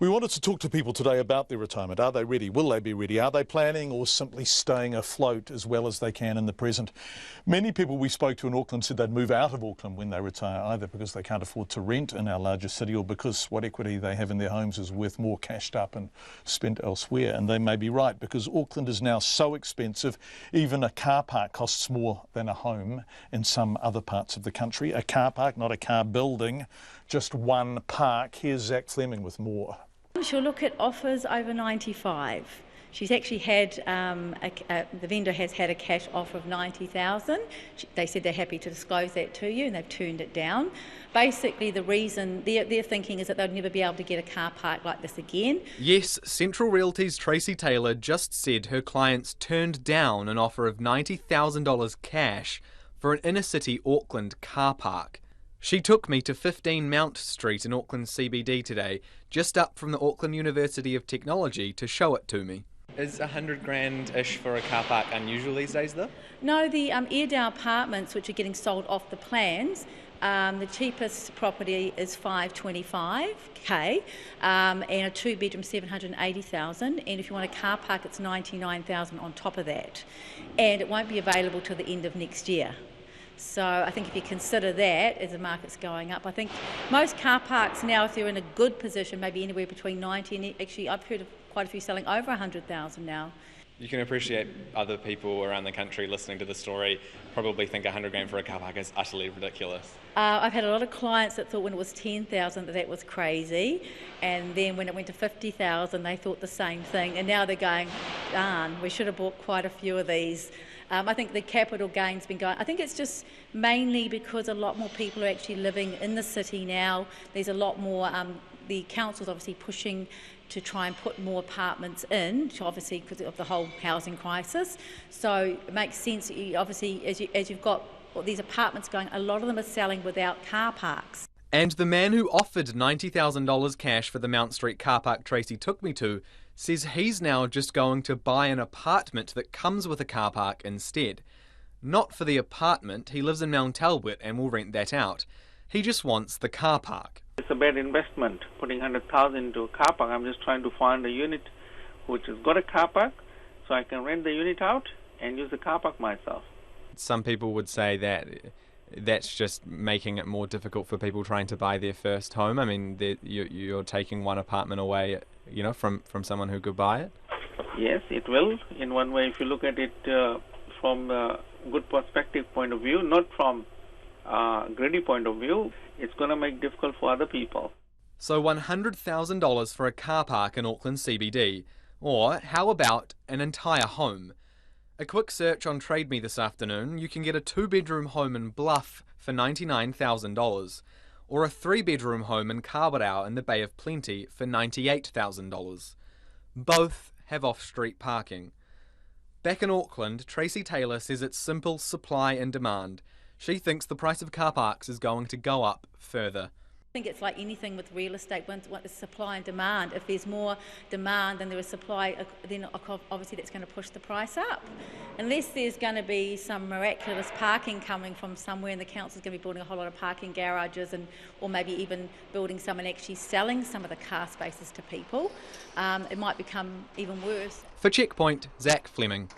We wanted to talk to people today about their retirement. Are they ready? Will they be ready? Are they planning or simply staying afloat as well as they can in the present? Many people we spoke to in Auckland said they'd move out of Auckland when they retire, either because they can't afford to rent in our largest city or because what equity they have in their homes is worth more cashed up and spent elsewhere. And they may be right, because Auckland is now so expensive, even a car park costs more than a home in some other parts of the country. A car park, not a car building, just one park. Here's Zac Fleming with more. She'll look at offers over 95. She's actually had, the vendor has had a cash offer of 90,000. They said they're happy to disclose that to you, and they've turned it down. Basically, the reason their thinking is that they'll never be able to get a car park like this again. Yes, Central Realty's Tracy Taylor just said her clients turned down an offer of $90,000 cash for an inner-city Auckland car park. She took me to 15 Mount Street in Auckland CBD today, just up from the Auckland University of Technology, to show it to me. Is 100 grand-ish for a car park unusual these days though? No, the Airedale apartments, which are getting sold off the plans, the cheapest property is $525,000 and a two-bedroom $780,000, and if you want a car park it's $99,000 on top of that, and it won't be available till the end of next year. So I think if you consider that as the market's going up, I think most car parks now, if they're in a good position, maybe anywhere between 90 and actually I've heard of quite a few selling over 100,000 now. You can appreciate other people around the country listening to the story probably think 100 grand for a car park is utterly ridiculous. I've had a lot of clients that thought when it was 10,000 that was crazy, and then when it went to 50,000 they thought the same thing, and now they're going, darn, we should have bought quite a few of these. I think the capital gain's been going. I think it's just mainly because a lot more people are actually living in the city now. There's a lot more, the council's obviously pushing to try and put more apartments in, obviously because of the whole housing crisis. So it makes sense, obviously, as you've got these apartments going, a lot of them are selling without car parks. And the man who offered $90,000 cash for the Mount Street car park Tracy took me to says he's now just going to buy an apartment that comes with a car park instead. Not for the apartment, he lives in Mount Albert and will rent that out. He just wants the car park. It's a bad investment, putting 100,000 into a car park. I'm just trying to find a unit which has got a car park so I can rent the unit out and use the car park myself. Some people would say that that's just making it more difficult for people trying to buy their first home. I mean, you're taking one apartment away, from someone who could buy it? Yes, it will. In one way, if you look at it from a good perspective point of view, not from a greedy point of view, it's going to make it difficult for other people. So $100,000 for a car park in Auckland CBD. Or how about an entire home? A quick search on Trade Me this afternoon, you can get a two-bedroom home in Bluff for $99,000, or a three-bedroom home in Carpark in the Bay of Plenty for $98,000. Both have off-street parking. Back in Auckland, Tracy Taylor says it's simple supply and demand. She thinks the price of car parks is going to go up further. I think it's like anything with real estate, when it's supply and demand. If there's more demand than there is supply, then obviously that's going to push the price up. Unless there's going to be some miraculous parking coming from somewhere and the council's going to be building a whole lot of parking garages or maybe even building some and actually selling some of the car spaces to people, it might become even worse. For Checkpoint, Zac Fleming.